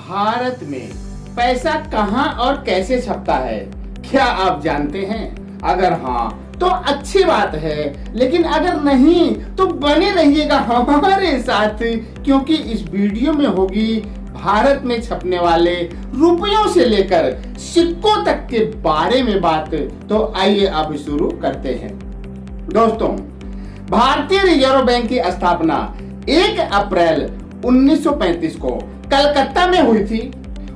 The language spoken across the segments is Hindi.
भारत में पैसा कहां और कैसे छपता है, क्या आप जानते हैं? अगर हाँ तो अच्छी बात है, लेकिन अगर नहीं तो बने रहिएगा हमारे साथ, क्योंकि इस वीडियो में होगी भारत में छपने वाले रुपयों से लेकर सिक्कों तक के बारे में बात। तो आइए अब शुरू करते हैं। दोस्तों, भारतीय रिजर्व बैंक की स्थापना 1 अप्रैल 1935 को कलकत्ता में हुई थी।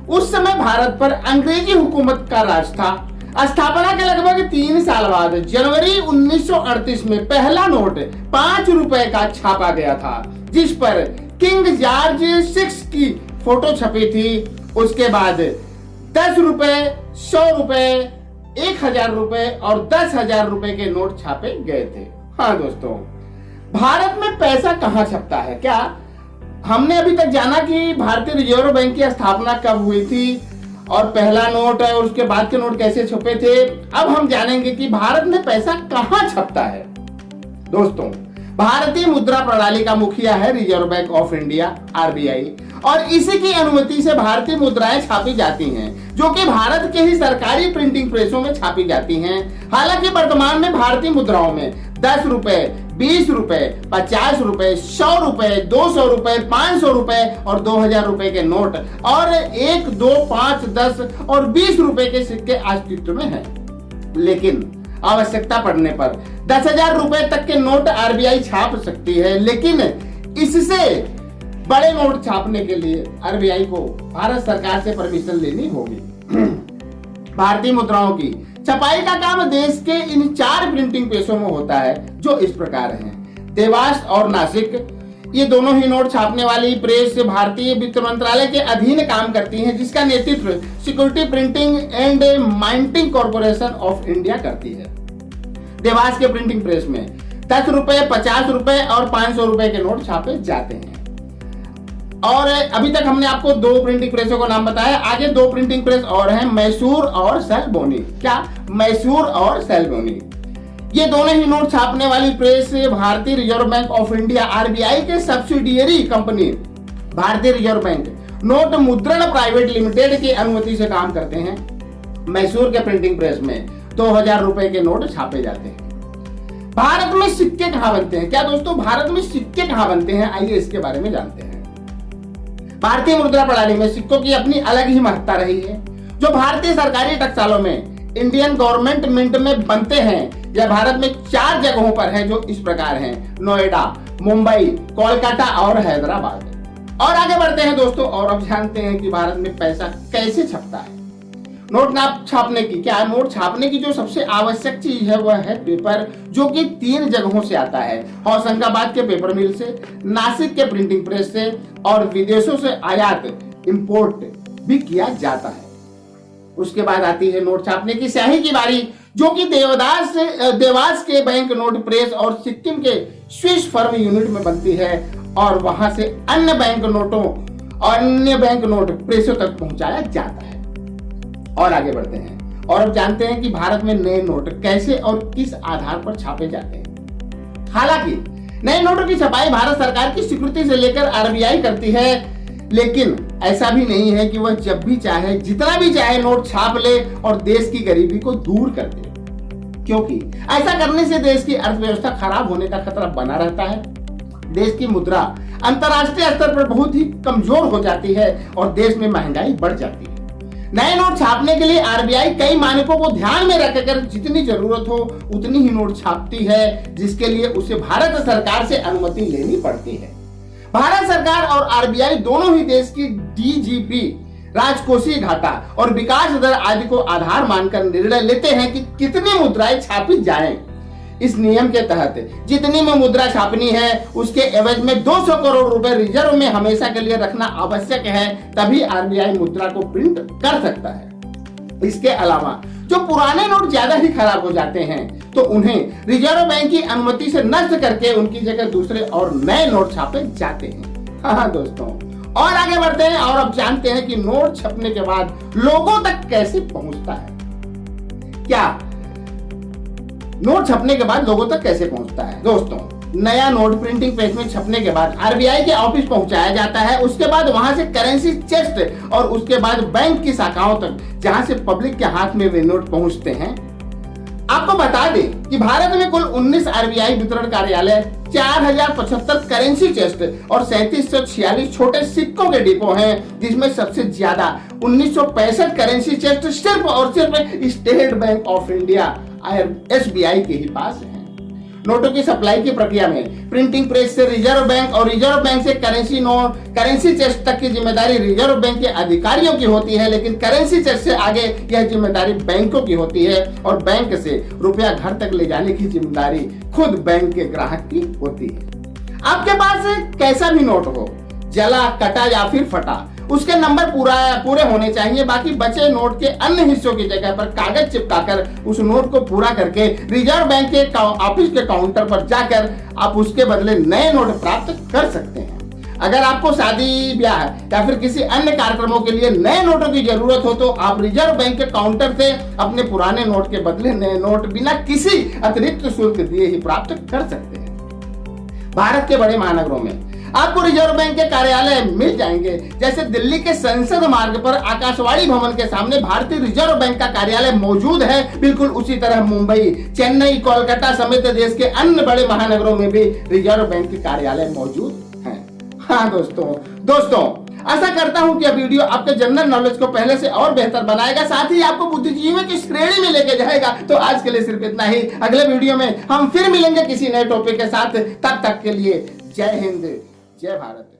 उस समय भारत पर अंग्रेजी हुकूमत का राज था। स्थापना के लगभग 3 साल बाद जनवरी 1938 में पहला नोट 5 रुपए का छापा गया था, जिस पर किंग जॉर्ज 6 की फोटो छपी थी। उसके बाद 10 रुपए, 100 रुपए, 1000 रुपए और 10,000 रुपए के नोट छापे गए थे। हाँ दोस्तों, भारत में पैसा कहां छपता है? क्या हमने अभी तक जाना कि भारतीय रिजर्व बैंक की स्थापना कब हुई थी और पहला नोट और उसके बाद के नोट कैसे छपे थे। अब हम जानेंगे कि भारत में पैसा कहां छपता है। दोस्तों, भारतीय मुद्रा प्रणाली का मुखिया है reserve bank of India RBI, और इसी की अनुमति से भारतीय मुद्राएं छापी जाती हैं, जो कि भारत के ही सरकारी प्रिंटिंग प्रेसों में छापी जाती हैं। हालांकि वर्तमान में भारतीय मुद्राओं में 10 रुपए, 20 रुपए, 50 रुपए, 100 रुपए, 200 रुपए, 500 रुपए और 2000 रुपए के नोट और 1, 2, 5, 10 और 20 रुपए के सिक्के अस्तित्व में हैं। लेकिन आवश्यकता पड़ने पर 10,000 रुपए तक के नोट आरबीआई छाप सकती है, लेकिन इससे बड़े नोट छापने के लिए आरबीआई को भारत सरकार से परमिशन लेनी होगी। भारतीय मुद्राओं की छपाई का काम देश के इन 4 प्रिंटिंग प्रेसों में होता है, जो इस प्रकार हैं। देवास और नासिक, ये दोनों ही नोट छापने वाली प्रेस भारतीय वित्त मंत्रालय के अधीन काम करती हैं, जिसका नेतृत्व Security Printing and Minting Corporation of India करती है। देवास के प्रिंटिंग प्रेस में 10 रुपए, 50 रुपए और 500 रुपए के नोट छापे जाते हैं। और अभी तक हमने आपको 2 प्रिंटिंग प्रेसों का नाम बताया। आगे 2 प्रिंटिंग प्रेस और हैं, मैसूर और सैलबोनी। क्या? मैसूर और सैलबोनी। ये दोनों ही नोट छापने वाली प्रेस भारतीय reserve bank of India RBI के सब्सिडियरी कंपनी भारतीय रिजर्व बैंक नोट मुद्रण प्राइवेट लिमिटेड की अनुमति से काम करते हैं। मैसूर के प्रिंटिंग प्रेस में 2000 रुपए के नोट छापे जाते हैं। भारत में सिक्के कहां बनते हैं? क्या दोस्तों, भारत में सिक्के कहां बनते हैं? आइए इसके बारे में जानते हैं। भारतीय मुद्रा प्रणाली में सिक्कों की अपनी अलग ही महत्ता रही है। जो भारतीय सरकारी टकसालों में इंडियन गवर्नमेंट मिंट में बनते हैं, यह भारत में 4 जगहों पर है, जो इस प्रकार हैं: नोएडा, मुंबई, कोलकाता और हैदराबाद। और आगे बढ़ते हैं दोस्तों, और अब जानते हैं कि भारत में पैसा कैसे छपता है। नोट छापने की क्या है? नोट छापने की जो सबसे आवश्यक चीज है वह है पेपर, जो कि 3 जगहों से आता है: होशंगाबाद के पेपर मिल से, नासिक के प्रिंटिंग प्रेस से और विदेशों से आयात इंपोर्ट भी किया जाता है। उसके बाद आती है नोट छापने की स्याही की बारी, जो कि देवास के बैंक नोट प्रेस और सिक्किम के स्विस फर्म यूनिट में बनती है, और वहां से अन्य बैंक नोट प्रेसों तक पहुंचाया जाता है। और आगे बढ़ते हैं, और अब जानते हैं कि भारत में नए नोट कैसे और किस आधार पर छापे जाते हैं। हालांकि नए नोटों की छपाई भारत सरकार की स्वीकृति से लेकर आरबीआई करती है, लेकिन ऐसा भी नहीं है कि वह जब भी चाहे, जितना भी चाहे नोट छाप ले और देश की गरीबी को दूर कर दे, क्योंकि ऐसा करने से देश की अर्थव्यवस्था खराब होने का खतरा बना रहता है। देश की मुद्रा अंतर्राष्ट्रीय स्तर पर बहुत ही कमजोर हो जाती है और देश में महंगाई बढ़ जाती है। नए नोट छापने के लिए आरबीआई कई मानकों को ध्यान में रखकर जितनी जरूरत हो उतनी ही नोट छापती है, जिसके लिए उसे भारत सरकार से अनुमति लेनी पड़ती है। भारत सरकार और आरबीआई दोनों ही देश की डीजीपी, राजकोषीय घाटा और विकास दर आदि को आधार मानकर निर्णय लेते हैं कि कितनी मुद्राएं छापी जाएं। इस नियम के तहत जितनी में मुद्रा छापनी है, उसके एवज में 200 करोड़ रुपए रिजर्व में हमेशा के लिए रखना आवश्यक है, तभी आरबीआई मुद्रा को प्रिंट कर सकता है। इसके अलावा जो पुराने नोट ज्यादा ही खराब हो जाते हैं, तो उन्हें रिजर्व बैंक की अनुमति से नष्ट करके उनकी जगह दूसरे और नए नोट छापे जाते हैं। हाँ दोस्तों, और आगे बढ़ते हैं, और अब जानते हैं कि नोट छपने के बाद लोगों तक कैसे पहुंचता है। क्या नोट छपने के बाद लोगों तक कैसे पहुंचता है? दोस्तों, नया नोट प्रिंटिंग प्रेस में छपने के बाद आरबीआई के ऑफिस पहुंचाया जाता है। उसके बाद वहां से करेंसी चेस्ट और उसके बाद बैंक की शाखाओं तक, जहां से पब्लिक के हाथ में वे नोट पहुंचते हैं। आपको बता दें कि भारत में कुल 19 आरबीआई वितरण कार्यालय, 4075 करेंसी चेस्ट और 3746 छोटे सिक्कों के डिपो हैं, जिसमें सबसे ज्यादा 1965 करेंसी चेस्ट सिर्फ और सिर्फ state bank of India SBI के ही पास है। नोटों की सप्लाई की प्रक्रिया में प्रिंटिंग प्रेस से रिजर्व बैंक और रिजर्व बैंक से करेंसी चेस्ट तक की जिम्मेदारी रिजर्व बैंक के अधिकारियों की होती है, लेकिन करेंसी चेस्ट से आगे यह जिम्मेदारी बैंकों की होती है और बैंक से रुपया घर तक ले जाने की जिम्मेदारी खुद बैंक के ग्राहक की होती है। आपके पास कैसा भी नोट हो, जला, कटा या फिर फटा, उसके नंबर पूरे होने चाहिए। बाकी बचे नोट के अन्य हिस्सों की जगह पर कागज चिपकाकर उस नोट को पूरा करके रिजर्व बैंक के ऑफिस के काउंटर पर जाकर आप उसके बदले नए नोट प्राप्त कर सकते हैं। अगर आपको शादी, ब्याह या फिर किसी अन्य कार्यक्रमों के लिए नए नोटों की जरूरत हो तो आप रिजर्व बैंक के काउंटर से अपने पुराने नोट के बदले नए नोट बिना किसी अतिरिक्त शुल्क दिए ही प्राप्त कर सकते हैं। भारत के बड़े महानगरों में आपको रिजर्व बैंक के कार्यालय मिल जाएंगे। जैसे दिल्ली के संसद मार्ग पर आकाशवाणी भवन के सामने भारतीय रिजर्व बैंक का कार्यालय मौजूद है। बिल्कुल उसी तरह मुंबई, चेन्नई, कोलकाता समेत देश के अन्य बड़े महानगरों में भी रिजर्व बैंक के कार्यालय मौजूद हैं। हाँ दोस्तों आशा करता हूं कि यह वीडियो आपके जनरल नॉलेज को पहले से और बेहतर बनाएगा, साथ ही आपको बुद्धिजीवियों की श्रेणी में लेके जाएगा। तो आज के लिए सिर्फ इतना ही। अगले वीडियो में हम फिर मिलेंगे किसी नए टॉपिक के साथ। तब तक के लिए जय हिंद, जय भारत।